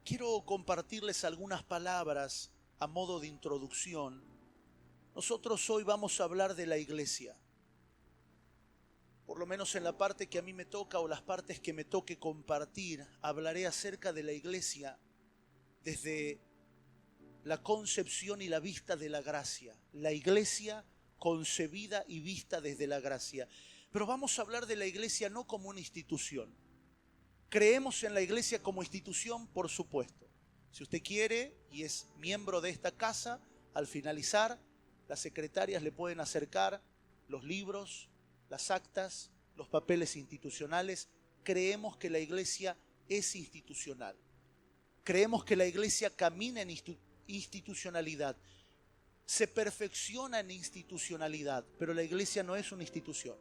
Quiero compartirles algunas palabras a modo de introducción. Nosotros hoy vamos a hablar de la iglesia. Por lo menos en la parte que a mí me toca o las partes que me toque compartir, hablaré acerca de la iglesia desde la concepción y la vista de la gracia. La iglesia concebida y vista desde la gracia. Pero vamos a hablar de la iglesia no como una institución. ¿Creemos en la iglesia como institución? Por supuesto. Si usted quiere y es miembro de esta casa, al finalizar, las secretarias le pueden acercar los libros, las actas, los papeles institucionales. Creemos que la iglesia es institucional. Creemos que la iglesia camina en institucionalidad. Se perfecciona en institucionalidad, pero la iglesia no es una institución.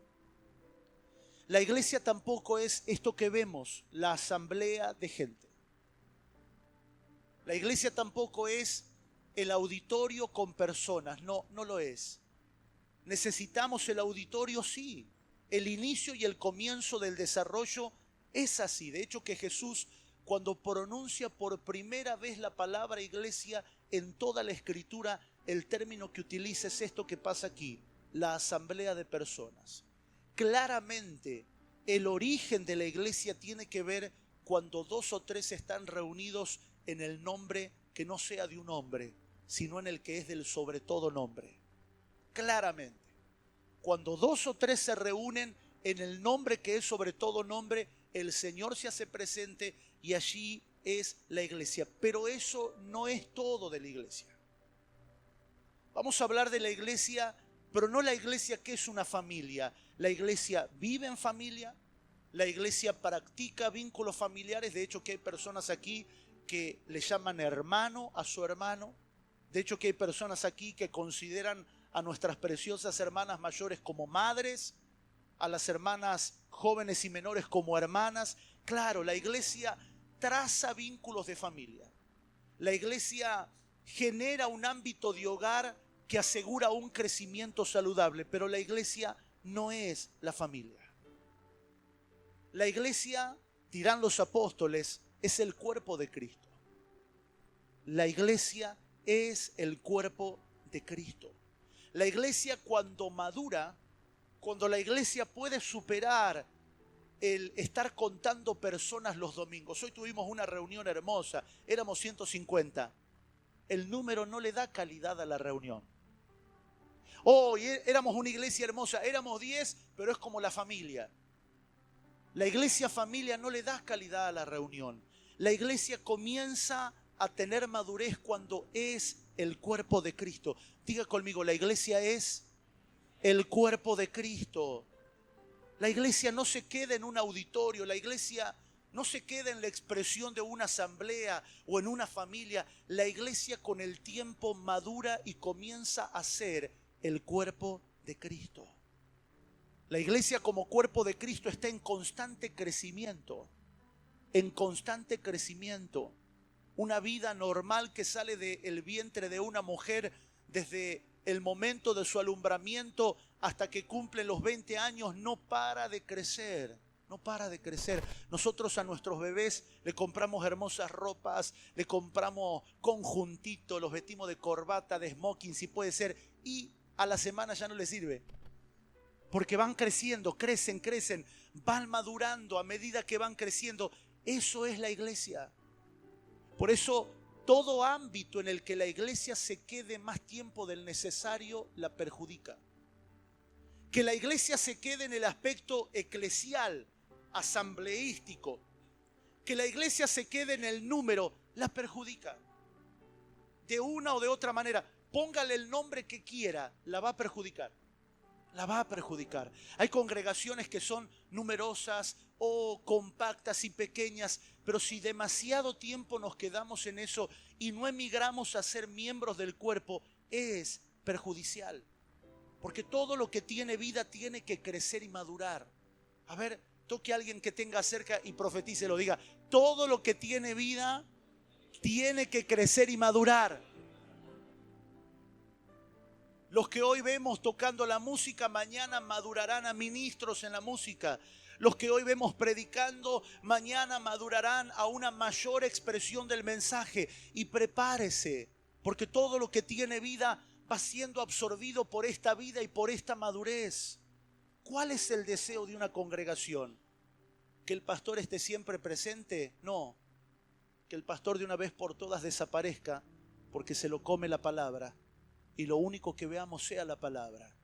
La iglesia tampoco es esto que vemos, la asamblea de gente. La iglesia tampoco es el auditorio con personas, no lo es. ¿Necesitamos el auditorio? Sí. El inicio y el comienzo del desarrollo es así. De hecho que Jesús, cuando pronuncia por primera vez la palabra iglesia en toda la Escritura, el término que utiliza es esto que pasa aquí, la asamblea de personas. Claramente, el origen de la iglesia tiene que ver cuando dos o tres están reunidos en el nombre que no sea de un hombre, sino en el que es del sobre todo nombre. Claramente, cuando dos o tres se reúnen en el nombre que es sobre todo nombre, el Señor se hace presente y allí es la iglesia. Pero eso no es todo de la iglesia. Vamos a hablar de la iglesia, pero no la iglesia que es una familia. La iglesia vive en familia, la iglesia practica vínculos familiares. De hecho que hay personas aquí que le llaman hermano a su hermano. De hecho que hay personas aquí que consideran a nuestras preciosas hermanas mayores como madres, a las hermanas jóvenes y menores como hermanas. Claro, la iglesia traza vínculos de familia. La iglesia genera un ámbito de hogar que asegura un crecimiento saludable, pero la iglesia no es la familia. La iglesia, dirán los apóstoles, es el cuerpo de Cristo. La iglesia es el cuerpo de Cristo. La iglesia cuando madura, cuando la iglesia puede superar el estar contando personas los domingos. Hoy tuvimos una reunión hermosa, éramos 150. El número no le da calidad a la reunión. Hoy éramos una iglesia hermosa, éramos 10, pero es como la familia. La iglesia familia no le da calidad a la reunión. La iglesia comienza a tener madurez cuando es el cuerpo de Cristo. Diga conmigo, la iglesia es el cuerpo de Cristo. La iglesia no se queda en un auditorio, la iglesia no se queda en la expresión de una asamblea o en una familia. La iglesia con el tiempo madura y comienza a ser el cuerpo de Cristo. La iglesia como cuerpo de Cristo está en constante crecimiento, en constante crecimiento. Una vida normal que sale del vientre de una mujer desde el momento de su alumbramiento hasta que cumple los 20 años no para de crecer. No para de crecer. Nosotros a nuestros bebés le compramos hermosas ropas, le compramos conjuntito, los vestimos de corbata, de smoking si puede ser, y a la semana ya no les sirve. Porque van creciendo, crecen, van madurando a medida que van creciendo. Eso es la iglesia. Por eso todo ámbito en el que la iglesia se quede más tiempo del necesario la perjudica. Que la iglesia se quede en el aspecto eclesial, asambleístico, que la iglesia se quede en el número, la perjudica. De una o de otra manera, póngale el nombre que quiera, la va a perjudicar. La va a perjudicar. Hay congregaciones que son numerosas o compactas y pequeñas, pero si demasiado tiempo nos quedamos en eso y no emigramos a ser miembros del cuerpo, es perjudicial. Porque todo lo que tiene vida tiene que crecer y madurar. A ver, toque a alguien que tenga cerca y profetícelo, diga, todo lo que tiene vida tiene que crecer y madurar. Los que hoy vemos tocando la música, mañana madurarán a ministros en la música. Los que hoy vemos predicando, mañana madurarán a una mayor expresión del mensaje. Y prepárese, porque todo lo que tiene vida va siendo absorbido por esta vida y por esta madurez. ¿Cuál es el deseo de una congregación? ¿Que el pastor esté siempre presente? No. Que el pastor de una vez por todas desaparezca, porque se lo come la palabra y lo único que veamos sea la palabra.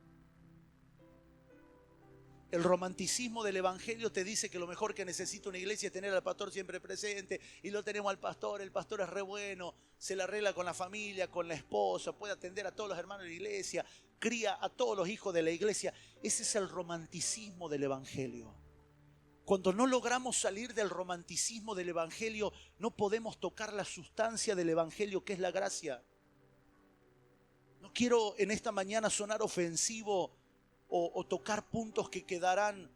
El romanticismo del evangelio te dice que lo mejor que necesita una iglesia es tener al pastor siempre presente, y lo tenemos al pastor, el pastor es re bueno, se la arregla con la familia, con la esposa, puede atender a todos los hermanos de la iglesia, cría a todos los hijos de la iglesia. Ese es el romanticismo del evangelio. Cuando no logramos salir del romanticismo del evangelio, no podemos tocar la sustancia del evangelio, que es la gracia. No quiero en esta mañana sonar ofensivo o tocar puntos que quedarán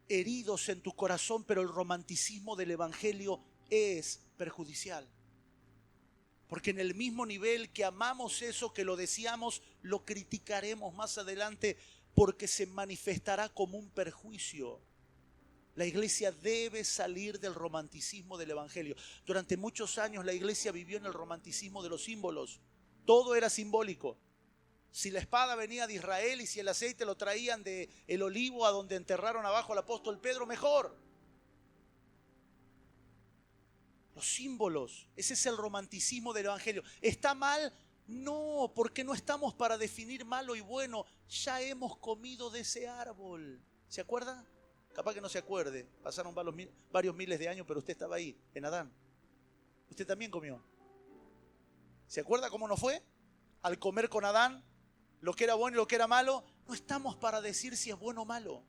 heridos en tu corazón, pero el romanticismo del evangelio es perjudicial. Porque en el mismo nivel que amamos eso, que lo deseamos, lo criticaremos más adelante porque se manifestará como un perjuicio. La iglesia debe salir del romanticismo del evangelio. Durante muchos años la iglesia vivió en el romanticismo de los símbolos. Todo era simbólico. Si la espada venía de Israel y si el aceite lo traían de el olivo a donde enterraron abajo al apóstol Pedro, mejor. Los símbolos, ese es el romanticismo del evangelio. ¿Está mal? No, porque no estamos para definir malo y bueno. Ya hemos comido de ese árbol. ¿Se acuerda? Capaz que no se acuerde. Pasaron varios miles de años, pero usted estaba ahí, en Adán. Usted también comió. ¿Se acuerda cómo nos fue? Al comer con Adán, lo que era bueno y lo que era malo. No estamos para decir si es bueno o malo.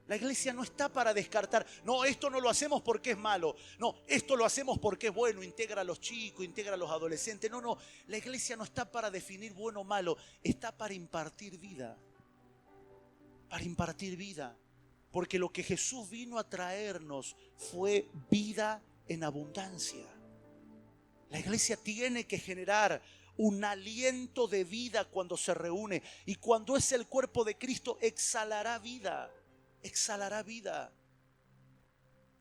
La iglesia no está para descartar. No, esto no lo hacemos porque es malo. No, esto lo hacemos porque es bueno. Integra a los chicos, integra a los adolescentes. No. La iglesia no está para definir bueno o malo. Está para impartir vida. Para impartir vida. Porque lo que Jesús vino a traernos fue vida en abundancia. La iglesia tiene que generar un aliento de vida cuando se reúne. Y cuando es el cuerpo de Cristo, exhalará vida. Exhalará vida.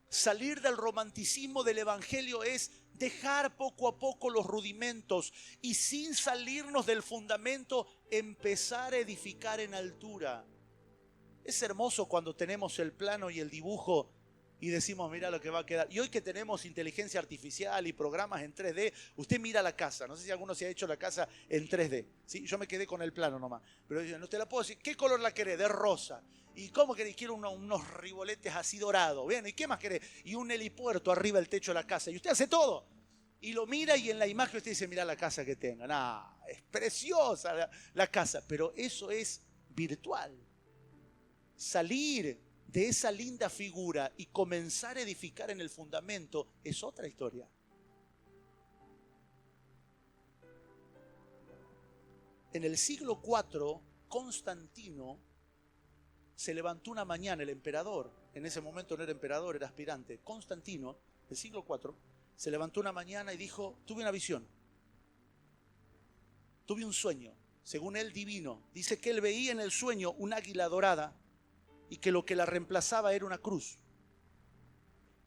Salir del romanticismo del evangelio es dejar poco a poco los rudimentos y sin salirnos del fundamento empezar a edificar en altura. Es hermoso cuando tenemos el plano y el dibujo y decimos, mira lo que va a quedar. Y hoy que tenemos inteligencia artificial y programas en 3D, usted mira la casa. No sé si alguno se ha hecho la casa en 3D. ¿Sí? Yo me quedé con el plano nomás. Pero no te la puedo decir. ¿Qué color la querés? De rosa. ¿Y cómo querés? Quiero unos riboletes así dorados. Bien, ¿y qué más querés? Y un helipuerto arriba del techo de la casa. Y usted hace todo. Y lo mira y en la imagen usted dice, mira la casa que tenga. Es preciosa la casa. Pero eso es virtual. Salir de esa linda figura y comenzar a edificar en el fundamento es otra historia. En el siglo IV, Constantino se levantó una mañana, el emperador, en ese momento no era emperador, era aspirante. Constantino, del siglo IV, se levantó una mañana y dijo, tuve una visión, tuve un sueño, según él divino. Dice que él veía en el sueño un águila dorada y que lo que la reemplazaba era una cruz.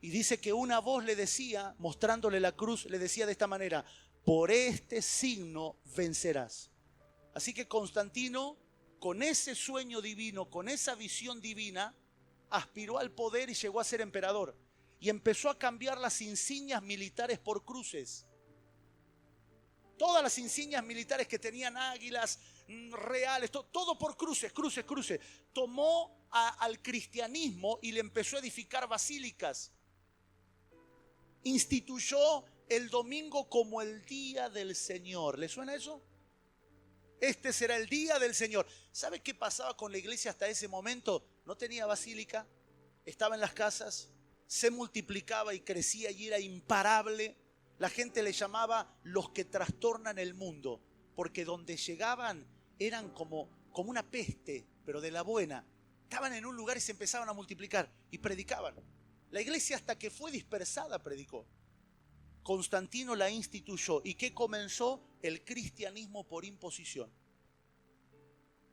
Y dice que una voz le decía, mostrándole la cruz, le decía de esta manera, por este signo vencerás. Así que Constantino, con ese sueño divino, con esa visión divina, aspiró al poder y llegó a ser emperador. Y empezó a cambiar las insignias militares por cruces. Todas las insignias militares que tenían águilas reales, todo por cruces. Tomó al cristianismo y le empezó a edificar basílicas. Instituyó el domingo como el día del Señor. ¿Le suena eso? Este será el día del Señor. ¿Sabe qué pasaba con la iglesia hasta ese momento? No tenía basílica, estaba en las casas, se multiplicaba y crecía y era imparable. La gente le llamaba los que trastornan el mundo, porque donde llegaban eran como una peste, pero de la buena. Estaban en un lugar y se empezaban a multiplicar y predicaban. La iglesia hasta que fue dispersada predicó. Constantino la instituyó. ¿Y qué comenzó? El cristianismo por imposición,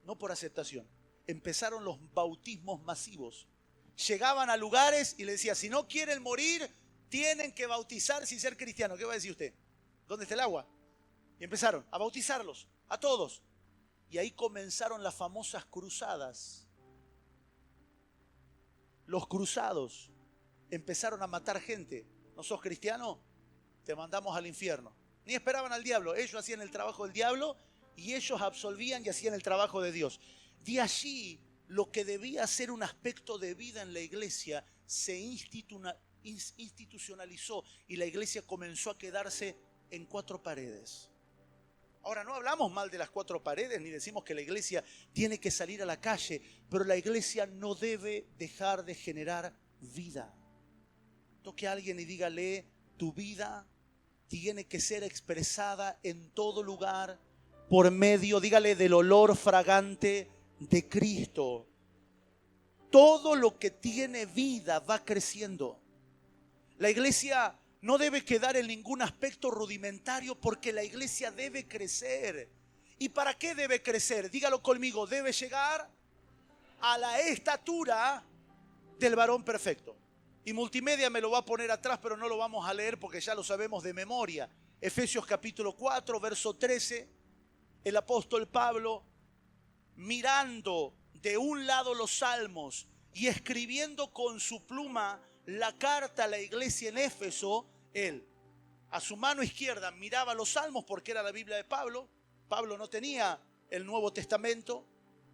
no por aceptación. Empezaron los bautismos masivos. Llegaban a lugares y le decía, si no quieren morir, tienen que bautizarse y ser cristianos. ¿Qué va a decir usted? ¿Dónde está el agua? Y empezaron a bautizarlos, a todos. Y ahí comenzaron las famosas cruzadas. Los cruzados empezaron a matar gente. ¿No sos cristiano? Te mandamos al infierno. Ni esperaban al diablo. Ellos hacían el trabajo del diablo y ellos absolvían y hacían el trabajo de Dios. De allí, lo que debía ser un aspecto de vida en la iglesia se institucionalizó y la iglesia comenzó a quedarse en 4 paredes. Ahora, no hablamos mal de las 4 paredes ni decimos que la iglesia tiene que salir a la calle, pero la iglesia no debe dejar de generar vida. Toque a alguien y dígale, tu vida tiene que ser expresada en todo lugar por medio, dígale, del olor fragante de Cristo. Todo lo que tiene vida va creciendo. La iglesia no debe quedar en ningún aspecto rudimentario porque la iglesia debe crecer. ¿Y para qué debe crecer? Dígalo conmigo, debe llegar a la estatura del varón perfecto. Y multimedia me lo va a poner atrás, pero no lo vamos a leer porque ya lo sabemos de memoria. Efesios capítulo 4, verso 13, el apóstol Pablo, mirando de un lado los salmos y escribiendo con su pluma la carta a la iglesia en Éfeso, él a su mano izquierda miraba los salmos porque era la Biblia de Pablo. Pablo no tenía el Nuevo Testamento,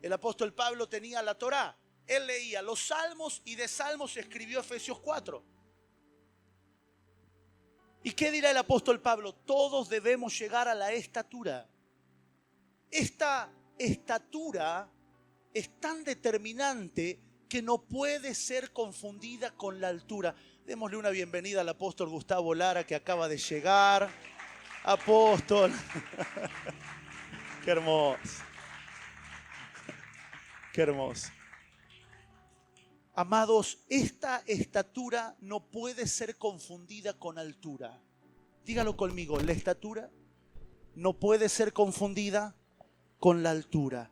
el apóstol Pablo tenía la Torá. Él leía los salmos y de salmos escribió Efesios 4. ¿Y qué dirá el apóstol Pablo? Todos debemos llegar a la estatura. Esta estatura es tan determinante que no puede ser confundida con la altura. Démosle una bienvenida al apóstol Gustavo Lara, que acaba de llegar. Apóstol. Qué hermoso. Qué hermoso. Amados, esta estatura no puede ser confundida con altura. Dígalo conmigo, la estatura no puede ser confundida con la altura.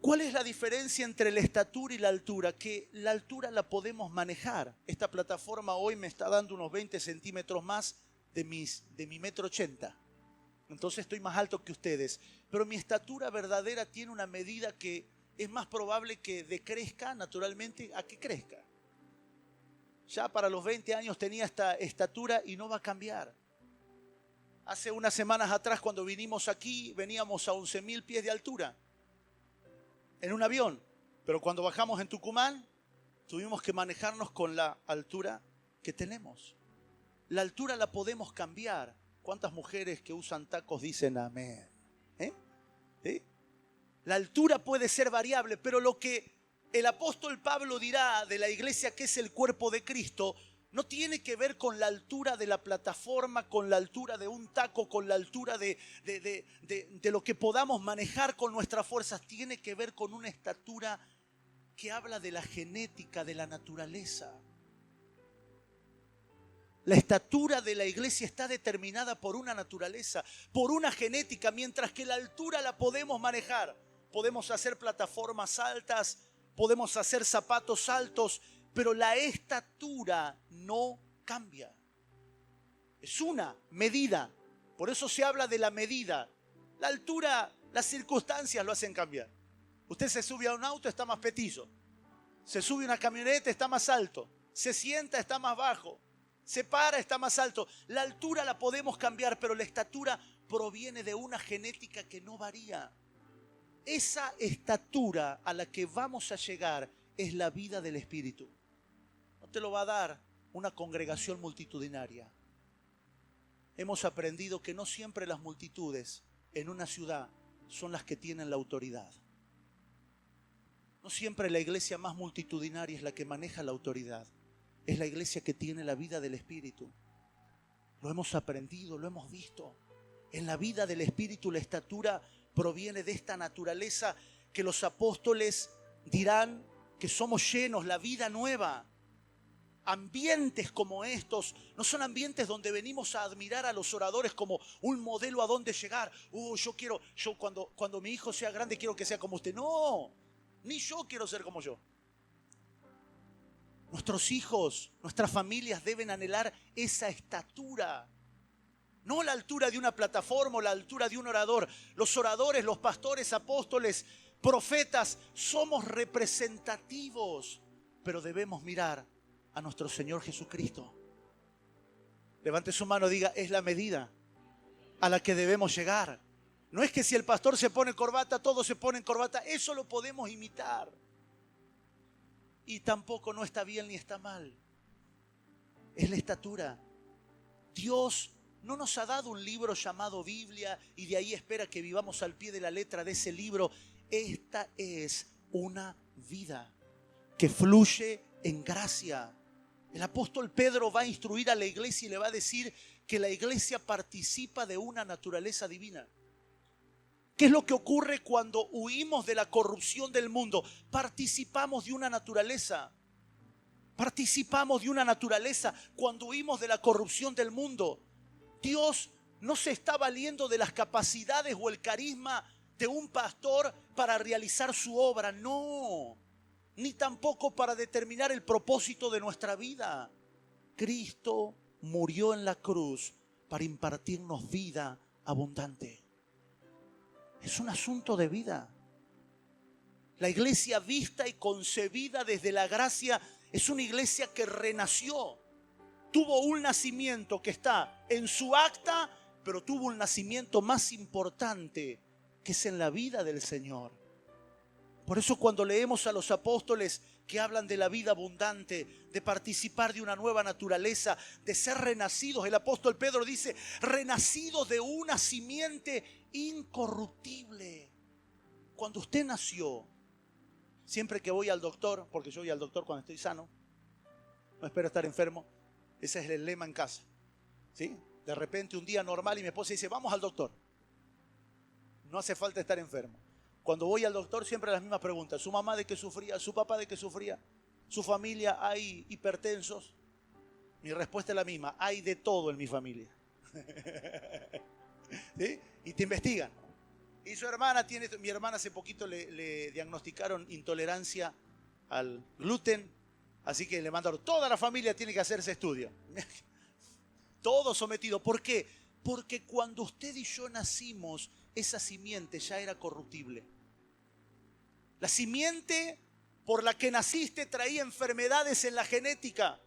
¿Cuál es la diferencia entre la estatura y la altura? Que la altura la podemos manejar. Esta plataforma hoy me está dando unos 20 centímetros más de mi 1,80 m. Entonces estoy más alto que ustedes. Pero mi estatura verdadera tiene una medida que es más probable que decrezca naturalmente a que crezca. Ya para los 20 años tenía esta estatura y no va a cambiar. Hace unas semanas atrás cuando vinimos aquí veníamos a 11.000 pies de altura en un avión, pero cuando bajamos en Tucumán tuvimos que manejarnos con la altura que tenemos. La altura la podemos cambiar. ¿Cuántas mujeres que usan tacos dicen amén? ¿Sí? La altura puede ser variable, pero lo que el apóstol Pablo dirá de la iglesia que es el cuerpo de Cristo no tiene que ver con la altura de la plataforma, con la altura de un taco, con la altura de lo que podamos manejar con nuestras fuerzas. Tiene que ver con una estatura que habla de la genética, de la naturaleza. La estatura de la iglesia está determinada por una naturaleza, por una genética, mientras que la altura la podemos manejar. Podemos hacer plataformas altas, podemos hacer zapatos altos, pero la estatura no cambia. Es una medida. Por eso se habla de la medida. La altura, las circunstancias lo hacen cambiar. Usted se sube a un auto, está más petizo. Se sube a una camioneta, está más alto. Se sienta, está más bajo. Se para, está más alto. La altura la podemos cambiar, pero la estatura proviene de una genética que no varía. Esa estatura a la que vamos a llegar es la vida del Espíritu. No te lo va a dar una congregación multitudinaria. Hemos aprendido que no siempre las multitudes en una ciudad son las que tienen la autoridad. No siempre la iglesia más multitudinaria es la que maneja la autoridad. Es la iglesia que tiene la vida del Espíritu. Lo hemos aprendido, lo hemos visto. En la vida del Espíritu la estatura proviene de esta naturaleza que los apóstoles dirán que somos llenos, la vida nueva. Ambientes como estos no son ambientes donde venimos a admirar a los oradores como un modelo a dónde llegar. Yo cuando mi hijo sea grande quiero que sea como usted. No, ni yo quiero ser como yo. Nuestros hijos, nuestras familias deben anhelar esa estatura. No la altura de una plataforma o la altura de un orador. Los oradores, los pastores, apóstoles, profetas, somos representativos, pero debemos mirar a nuestro Señor Jesucristo. Levante su mano y diga, es la medida a la que debemos llegar. No es que si el pastor se pone corbata, todos se ponen corbata. Eso lo podemos imitar. Y tampoco no está bien ni está mal. Es la estatura. Dios no nos ha dado un libro llamado Biblia y de ahí espera que vivamos al pie de la letra de ese libro. Esta es una vida que fluye en gracia. El apóstol Pedro va a instruir a la iglesia y le va a decir que la iglesia participa de una naturaleza divina. ¿Qué es lo que ocurre cuando huimos de la corrupción del mundo? Participamos de una naturaleza. Participamos de una naturaleza cuando huimos de la corrupción del mundo. Dios no se está valiendo de las capacidades o el carisma de un pastor para realizar su obra. No, ni tampoco para determinar el propósito de nuestra vida. Cristo murió en la cruz para impartirnos vida abundante. Es un asunto de vida. La iglesia vista y concebida desde la gracia es una iglesia que renació. Tuvo un nacimiento que está en su acta, pero tuvo un nacimiento más importante, que es en la vida del Señor. Por eso cuando leemos a los apóstoles que hablan de la vida abundante, de participar de una nueva naturaleza, de ser renacidos, el apóstol Pedro dice, renacidos de una simiente incorruptible. Cuando usted nació, siempre que voy al doctor, porque yo voy al doctor cuando estoy sano, no espero estar enfermo, ese es el lema en casa, ¿sí? De repente un día normal y mi esposa dice, vamos al doctor. No hace falta estar enfermo. Cuando voy al doctor siempre las mismas preguntas. ¿Su mamá de qué sufría? ¿Su papá de qué sufría? ¿Su familia hay hipertensos? Mi respuesta es la misma. Hay de todo en mi familia. ¿Sí? Y te investigan. Y su hermana tiene... Mi hermana hace poquito le diagnosticaron intolerancia al gluten. Así que le mandaron... Toda la familia tiene que hacer ese estudio. Todo sometido. ¿Por qué? Porque cuando usted y yo nacimos, esa simiente ya era corruptible. La simiente por la que naciste traía enfermedades en la genética,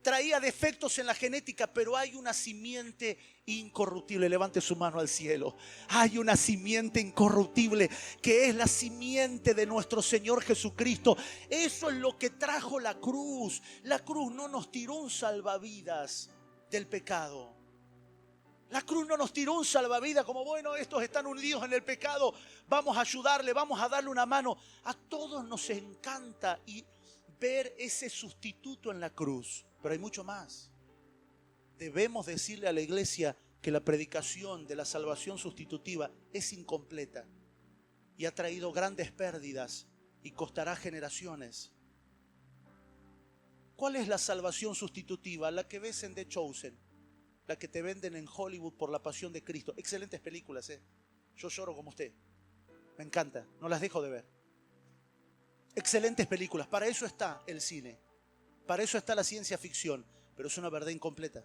traía defectos en la genética, pero hay una simiente incorruptible. Levante su mano al cielo. Hay una simiente incorruptible que es la simiente de nuestro Señor Jesucristo. Eso es lo que trajo la cruz. La cruz no nos tiró un salvavidas del pecado. La cruz no nos tiró un salvavidas como, bueno, estos están hundidos en el pecado, vamos a ayudarle, vamos a darle una mano. A todos nos encanta ver ese sustituto en la cruz, pero hay mucho más. Debemos decirle a la iglesia que la predicación de la salvación sustitutiva es incompleta y ha traído grandes pérdidas y costará generaciones. ¿Cuál es la salvación sustitutiva? La que ves en The Chosen. La que te venden en Hollywood por La Pasión de Cristo. Excelentes películas, ¿eh? Yo lloro como usted. Me encanta, no las dejo de ver. Excelentes películas. Para eso está el cine. Para eso está la ciencia ficción. Pero es una verdad incompleta.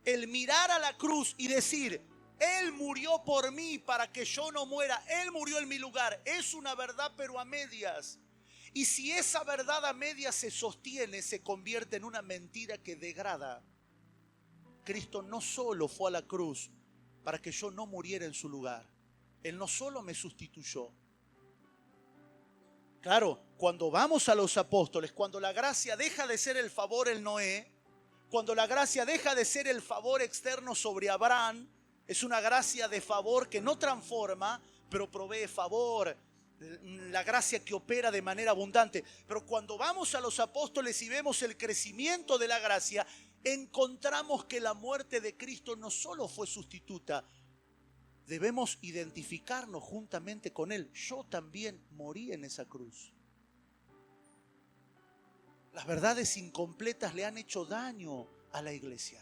El mirar a la cruz y decir, Él murió por mí para que yo no muera. Él murió en mi lugar. Es una verdad, pero a medias. Y si esa verdad a medias se sostiene, se convierte en una mentira que degrada. Cristo no solo fue a la cruz para que yo no muriera en su lugar. Él no solo me sustituyó. Claro, cuando vamos a los apóstoles, cuando la gracia deja de ser el favor el Noé, cuando la gracia deja de ser el favor externo sobre Abraham, es una gracia de favor que no transforma, pero provee favor. La gracia que opera de manera abundante. Pero cuando vamos a los apóstoles y vemos el crecimiento de la gracia, encontramos que la muerte de Cristo no solo fue sustituta, debemos identificarnos juntamente con Él. Yo también morí en esa cruz. Las verdades incompletas le han hecho daño a la iglesia.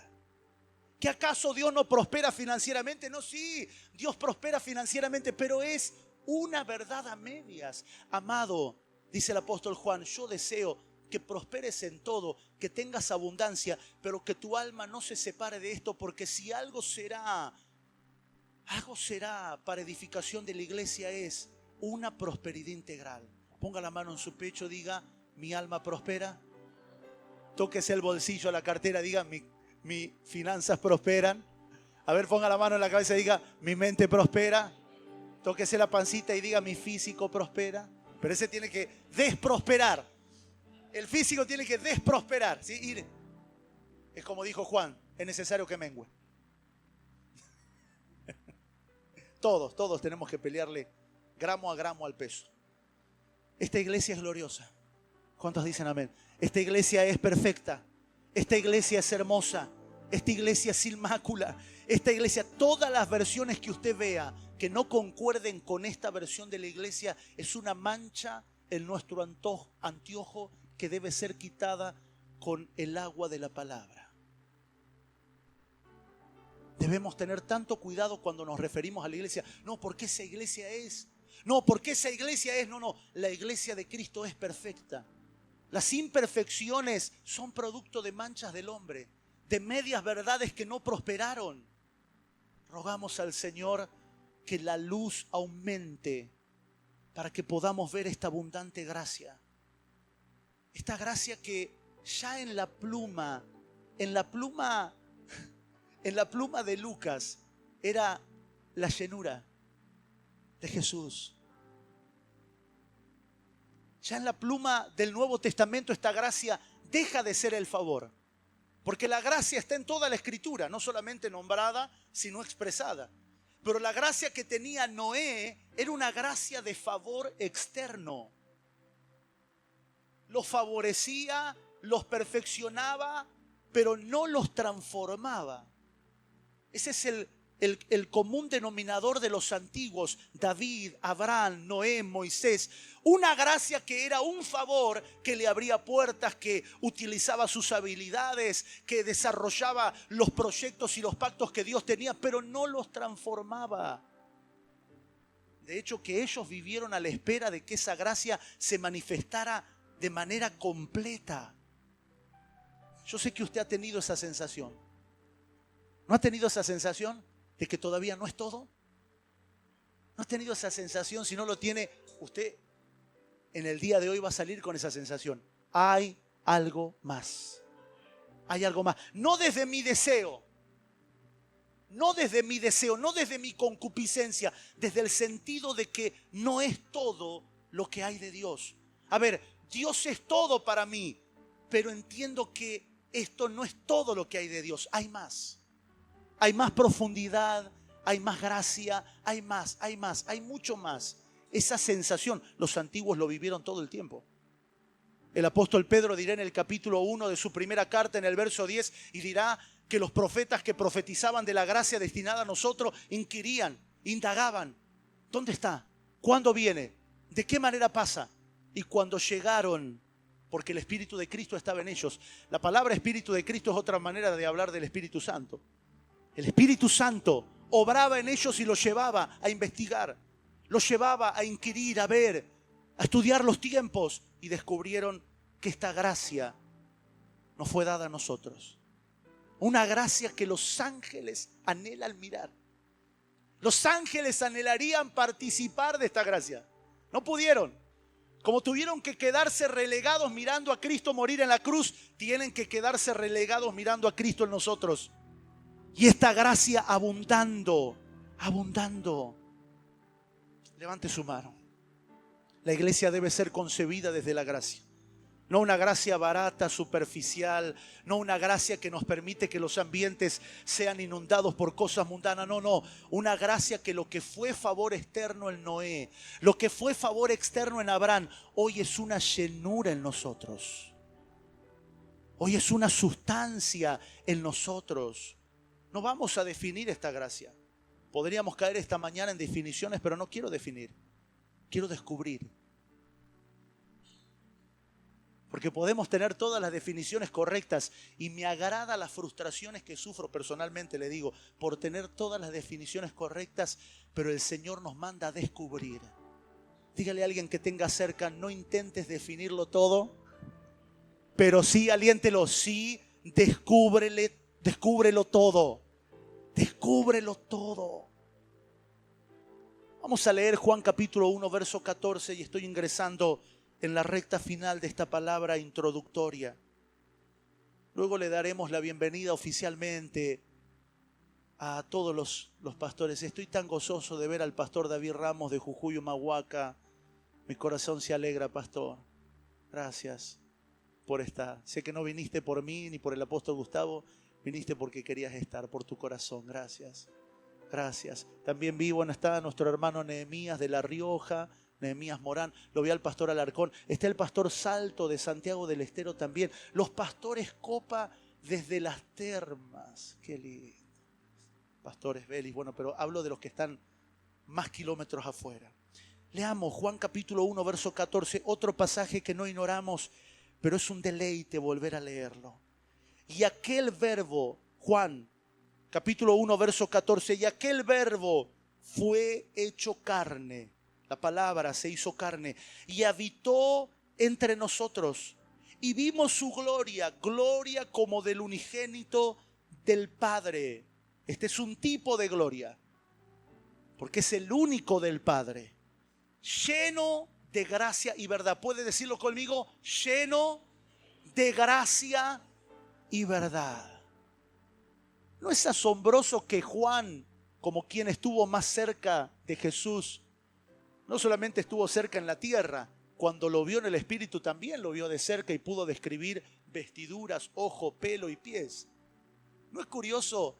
¿Que acaso Dios no prospera financieramente? No, sí, Dios prospera financieramente, pero es una verdad a medias. Amado, Dice el apóstol Juan, yo deseo que prosperes en todo, que tengas abundancia, pero que tu alma no se separe de esto, porque si algo será para edificación de la iglesia es una prosperidad integral. Ponga la mano en su pecho, diga, mi alma prospera. Tóquese el bolsillo, la cartera, diga, mis finanzas prosperan. A ver, ponga la mano en la cabeza y diga, mi mente prospera. Tóquese la pancita y diga, mi físico prospera. Pero ese tiene que desprosperar. El físico tiene que desprosperar, ¿sí? Es como dijo Juan, es necesario que mengue. Todos tenemos que pelearle gramo a gramo al peso. Esta iglesia es gloriosa. ¿Cuántos dicen amén? Esta iglesia es perfecta. Esta iglesia es hermosa. Esta iglesia es sin mácula. Esta iglesia, todas las versiones que usted vea que no concuerden con esta versión de la iglesia, es una mancha en nuestro anteojo que debe ser quitada con el agua de la palabra. Debemos tener tanto cuidado cuando nos referimos a la iglesia. No, porque esa iglesia es. No, porque esa iglesia es. No. La iglesia de Cristo es perfecta. Las imperfecciones son producto de manchas del hombre, de medias verdades que no prosperaron. Rogamos al Señor que la luz aumente para que podamos ver esta abundante gracia. Esta gracia que ya en la pluma de Lucas era la llenura de Jesús. Ya en la pluma del Nuevo Testamento esta gracia deja de ser el favor. Porque la gracia está en toda la Escritura, no solamente nombrada, sino expresada. Pero la gracia que tenía Noé era una gracia de favor externo. Los favorecía, los perfeccionaba, pero no los transformaba. Ese es el común denominador de los antiguos, David, Abraham, Noé, Moisés. Una gracia que era un favor que le abría puertas, que utilizaba sus habilidades, que desarrollaba los proyectos y los pactos que Dios tenía, pero no los transformaba. De hecho, que ellos vivieron a la espera de que esa gracia se manifestara de manera completa. Yo sé que usted ha tenido esa sensación. ¿No ha tenido esa sensación de que todavía no es todo? ¿No ha tenido esa sensación? Si no lo tiene, usted en el día de hoy va a salir con esa sensación. Hay algo más. Hay algo más. No desde mi deseo. No desde mi deseo, no desde mi concupiscencia. Desde el sentido de que no es todo lo que hay de Dios. A ver, Dios es todo para mí. Pero entiendo que esto no es todo lo que hay de Dios. Hay más. Hay más profundidad, hay más gracia, hay mucho más. Esa sensación, los antiguos lo vivieron todo el tiempo. El apóstol Pedro dirá en el capítulo 1 de su primera carta, en el verso 10, y dirá que los profetas que profetizaban de la gracia destinada a nosotros inquirían, indagaban. ¿Dónde está? ¿Cuándo viene? ¿De qué manera pasa? Y cuando llegaron, porque el Espíritu de Cristo estaba en ellos. La palabra Espíritu de Cristo es otra manera de hablar del Espíritu Santo. El Espíritu Santo obraba en ellos y los llevaba a investigar, los llevaba a inquirir, a ver, a estudiar los tiempos, y descubrieron que esta gracia nos fue dada a nosotros. Una gracia que los ángeles anhelan mirar. Los ángeles anhelarían participar de esta gracia. No pudieron. Como tuvieron que quedarse relegados mirando a Cristo morir en la cruz, tienen que quedarse relegados mirando a Cristo en nosotros. Y esta gracia abundando. Levante su mano. La iglesia debe ser concebida desde la gracia. No una gracia barata, superficial. No una gracia que nos permite que los ambientes sean inundados por cosas mundanas. No. Una gracia que lo que fue favor externo en Noé, lo que fue favor externo en Abraham, hoy es una llenura en nosotros. Hoy es una sustancia en nosotros. No vamos a definir esta gracia. Podríamos caer esta mañana en definiciones, pero no quiero definir. Quiero descubrir. Porque podemos tener todas las definiciones correctas y me agrada las frustraciones que sufro personalmente, le digo, por tener todas las definiciones correctas, pero el Señor nos manda a descubrir. Dígale a alguien que tenga cerca, no intentes definirlo todo, pero sí aliéntelo, sí, descúbrelo todo. Descúbrelo todo. Vamos a leer Juan capítulo 1, verso 14 y estoy ingresando en la recta final de esta palabra introductoria. Luego le daremos la bienvenida oficialmente a todos los pastores. Estoy tan gozoso de ver al pastor David Ramos de Jujuy, Humahuaca. Mi corazón se alegra, pastor. Gracias por estar. Sé que no viniste por mí ni por el apóstol Gustavo, viniste porque querías estar, por tu corazón. Gracias. Gracias. También vi, está nuestro hermano Nehemías de La Rioja, Nehemías Morán. Lo vi al pastor Alarcón. Está el pastor Salto de Santiago del Estero también. Los pastores Copa desde Las Termas. Qué lindo. Pastores Belis. Pero hablo de los que están más kilómetros afuera. Leamos Juan capítulo 1, verso 14. Otro pasaje que no ignoramos, pero es un deleite volver a leerlo. Y aquel verbo, Juan capítulo 1, verso 14, y aquel verbo fue hecho carne. La palabra se hizo carne y habitó entre nosotros. Y vimos su gloria, gloria como del unigénito del Padre. Este es un tipo de gloria, porque es el único del Padre. Lleno de gracia y verdad. ¿Puede decirlo conmigo? Lleno de gracia y verdad. ¿No es asombroso que Juan, como quien estuvo más cerca de Jesús, no solamente estuvo cerca en la tierra, cuando lo vio en el Espíritu también lo vio de cerca y pudo describir vestiduras, ojo, pelo y pies? ¿No es curioso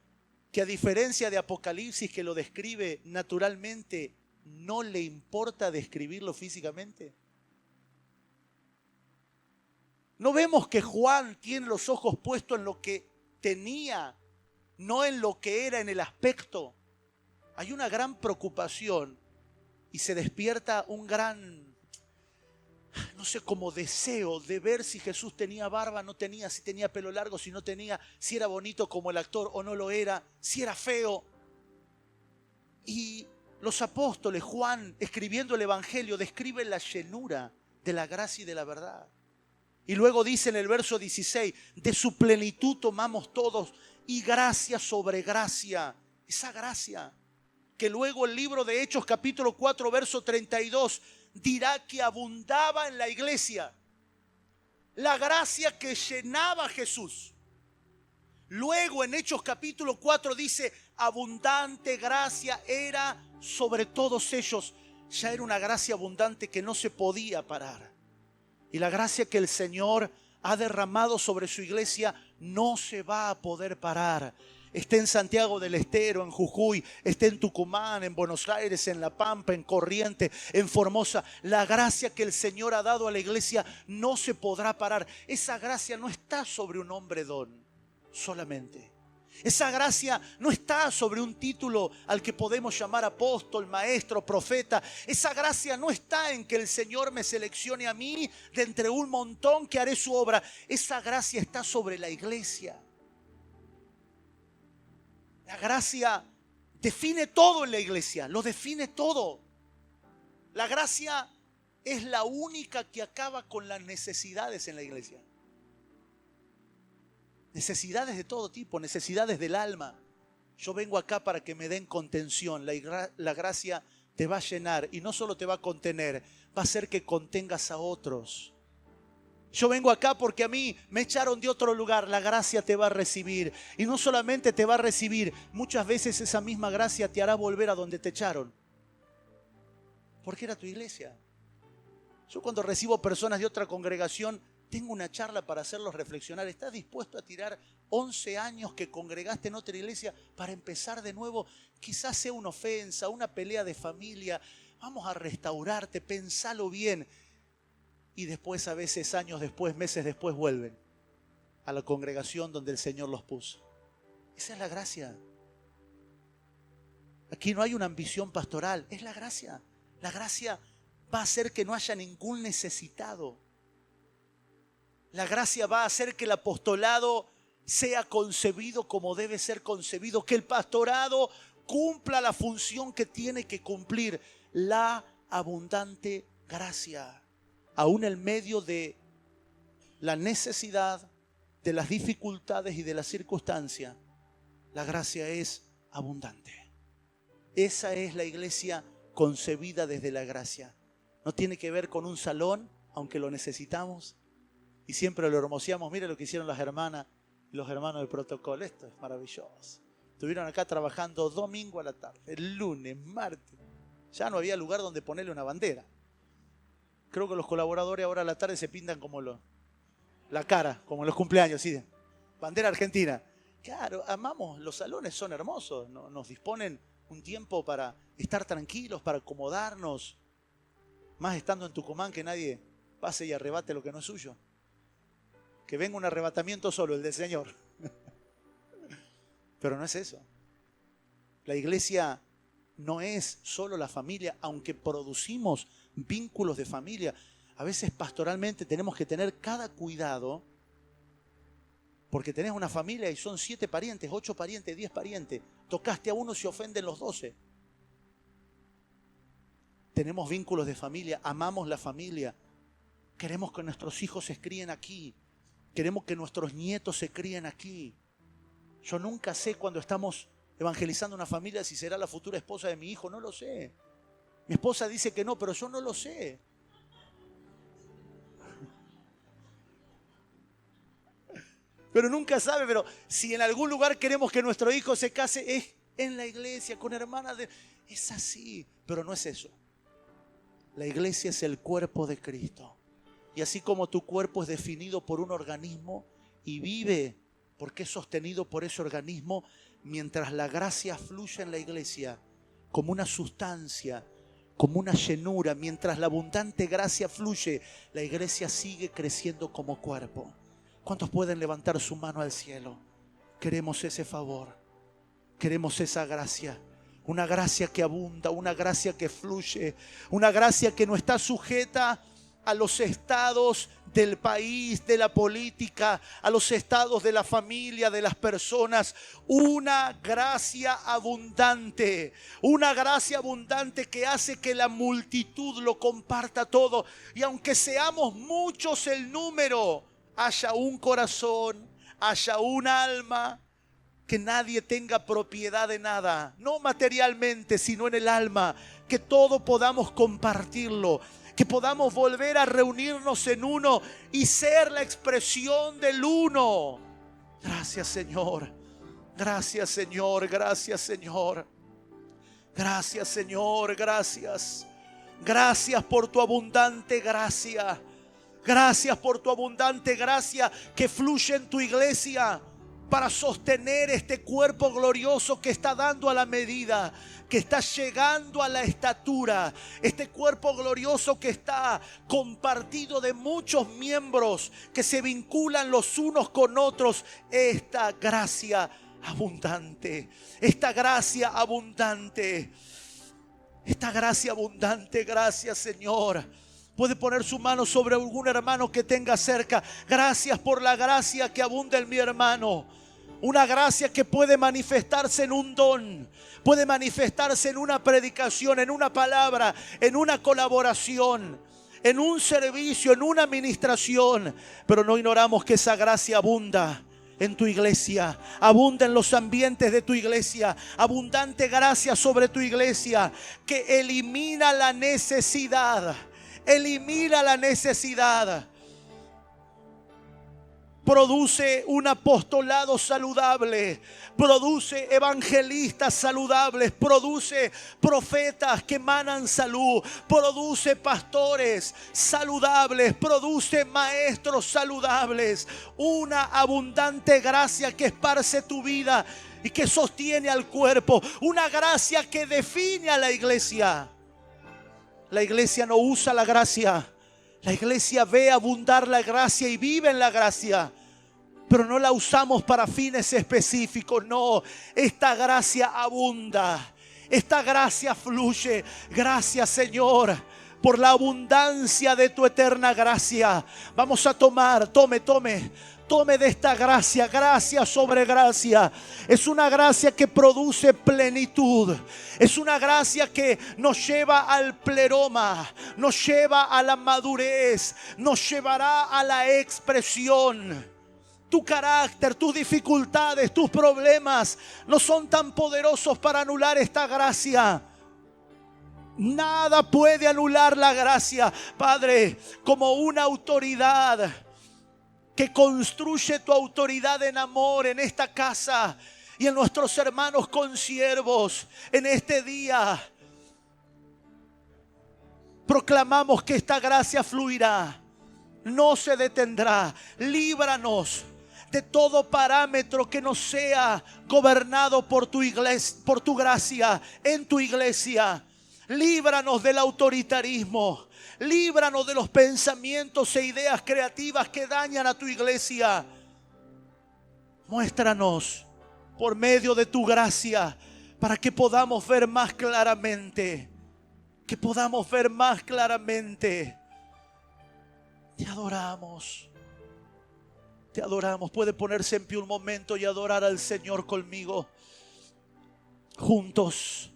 que a diferencia de Apocalipsis, que lo describe naturalmente, no le importa describirlo físicamente? ¿No vemos que Juan tiene los ojos puestos en lo que tenía, no en lo que era en el aspecto? Hay una gran preocupación y se despierta un gran, como deseo de ver si Jesús tenía barba, no tenía, si tenía pelo largo, si no tenía, si era bonito como el actor o no lo era, si era feo. Y los apóstoles, Juan, escribiendo el Evangelio, describen la llenura de la gracia y de la verdad. Y luego dice en el verso 16, de su plenitud tomamos todos y gracia sobre gracia. Esa gracia que luego el libro de Hechos capítulo 4 verso 32 dirá que abundaba en la iglesia. La gracia que llenaba a Jesús. Luego en Hechos capítulo 4 dice, abundante gracia era sobre todos ellos. Ya era una gracia abundante que no se podía parar. Y la gracia que el Señor ha derramado sobre su iglesia no se va a poder parar. Esté en Santiago del Estero, en Jujuy, esté en Tucumán, en Buenos Aires, en La Pampa, en Corrientes, en Formosa. La gracia que el Señor ha dado a la iglesia no se podrá parar. Esa gracia no está sobre un hombre don solamente. Esa gracia no está sobre un título al que podemos llamar apóstol, maestro, profeta. Esa gracia no está en que el Señor me seleccione a mí de entre un montón que haré su obra. Esa gracia está sobre la iglesia. La gracia define todo en la iglesia, lo define todo. La gracia es la única que acaba con las necesidades en la iglesia. Necesidades de todo tipo, necesidades del alma. Yo vengo acá para que me den contención. La gracia te va a llenar y no solo te va a contener, va a hacer que contengas a otros. Yo vengo acá porque a mí me echaron de otro lugar. La gracia te va a recibir. Y no solamente te va a recibir, muchas veces esa misma gracia te hará volver a donde te echaron. Porque era tu iglesia. Yo cuando recibo personas de otra congregación, tengo una charla para hacerlos reflexionar. ¿Estás dispuesto a tirar 11 años que congregaste en otra iglesia para empezar de nuevo? Quizás sea una ofensa, una pelea de familia. Vamos a restaurarte, pensalo bien. Y después, a veces años después, meses después, vuelven a la congregación donde el Señor los puso. Esa es la gracia. Aquí no hay una ambición pastoral, es la gracia. La gracia va a hacer que no haya ningún necesitado. La gracia va a hacer que el apostolado sea concebido como debe ser concebido, que el pastorado cumpla la función que tiene que cumplir, la abundante gracia. Aún en medio de la necesidad, de las dificultades y de las circunstancias, la gracia es abundante. Esa es la iglesia concebida desde la gracia. No tiene que ver con un salón, aunque lo necesitamos. Y siempre lo hermoseamos. Mire lo que hicieron las hermanas y los hermanos del protocolo. Esto es maravilloso. Estuvieron acá trabajando domingo a la tarde, el lunes, martes. Ya no había lugar donde ponerle una bandera. Creo que los colaboradores ahora a la tarde se pintan como la cara, como en los cumpleaños, ¿sí? Bandera argentina. Claro, amamos, los salones son hermosos, nos disponen un tiempo para estar tranquilos, para acomodarnos. Más estando en Tucumán, que nadie pase y arrebate lo que no es suyo. Que venga un arrebatamiento solo, el del Señor. Pero no es eso. La iglesia no es solo la familia, aunque producimos vínculos de familia. A veces pastoralmente tenemos que tener cada cuidado, porque tenés una familia y son 7 parientes, 8 parientes, 10 parientes. Tocaste a uno, se ofenden los 12. Tenemos vínculos de familia, amamos la familia. Queremos que nuestros hijos se críen aquí. Queremos que nuestros nietos se críen aquí. Yo nunca sé cuando estamos evangelizando una familia si será la futura esposa de mi hijo, no lo sé. Mi esposa dice que no, pero yo no lo sé. Pero nunca sabe, pero si en algún lugar queremos que nuestro hijo se case, es en la iglesia, con hermanas de... Es así, pero no es eso. La iglesia es el cuerpo de Cristo. Y así como tu cuerpo es definido por un organismo y vive porque es sostenido por ese organismo, mientras la gracia fluye en la iglesia como una sustancia, como una llenura, mientras la abundante gracia fluye, la iglesia sigue creciendo como cuerpo. ¿Cuántos pueden levantar su mano al cielo? Queremos ese favor, queremos esa gracia. Una gracia que abunda, una gracia que fluye, una gracia que no está sujeta a los estados del país, de la política, a los estados de la familia, de las personas. Una gracia abundante que hace que la multitud lo comparta todo. Y aunque seamos muchos el número, haya un corazón, haya un alma, que nadie tenga propiedad de nada, no materialmente, sino en el alma, que todo podamos compartirlo, que podamos volver a reunirnos en uno y ser la expresión del uno. Gracias, Señor. Gracias, Señor. Gracias, Señor. Gracias, Señor. Gracias. Gracias por tu abundante gracia. Gracias por tu abundante gracia que fluye en tu iglesia para sostener este cuerpo glorioso que está dando a la medida, que está llegando a la estatura. Este cuerpo glorioso que está compartido de muchos miembros que se vinculan los unos con otros. Esta gracia abundante, esta gracia abundante, esta gracia abundante. Gracias, Señor. Puede poner su mano sobre algún hermano que tenga cerca. Gracias por la gracia que abunda en mi hermano. Una gracia que puede manifestarse en un don, puede manifestarse en una predicación, en una palabra, en una colaboración, en un servicio, en una administración. Pero no ignoramos que esa gracia abunda en tu iglesia, abunda en los ambientes de tu iglesia. Abundante gracia sobre tu iglesia que elimina la necesidad. Elimina la necesidad. Produce un apostolado saludable, produce evangelistas saludables, produce profetas que emanan salud, produce pastores saludables, produce maestros saludables. Una abundante gracia que esparce tu vida y que sostiene al cuerpo. Una gracia que define a la iglesia. La iglesia no usa la gracia. La iglesia ve abundar la gracia y vive en la gracia, pero no la usamos para fines específicos. No, esta gracia abunda, esta gracia fluye. Gracias, Señor, por la abundancia de tu eterna gracia. Vamos a tomar, tome Tome de esta gracia, gracia sobre gracia. Es una gracia que produce plenitud. Es una gracia que nos lleva al pleroma, nos lleva a la madurez, nos llevará a la expresión. Tu carácter, tus dificultades, tus problemas no son tan poderosos para anular esta gracia. Nada puede anular la gracia, Padre, como una autoridad que construye tu autoridad en amor en esta casa y en nuestros hermanos consiervos. En este día proclamamos que esta gracia fluirá, no se detendrá. Líbranos de todo parámetro que no sea gobernado por tu iglesia, por tu gracia en tu iglesia. Líbranos del autoritarismo. Líbranos de los pensamientos e ideas creativas que dañan a tu iglesia. Muéstranos por medio de tu gracia para que podamos ver más claramente. Que podamos ver más claramente. Te adoramos. Te adoramos. Puede ponerse en pie un momento y adorar al Señor conmigo. Juntos.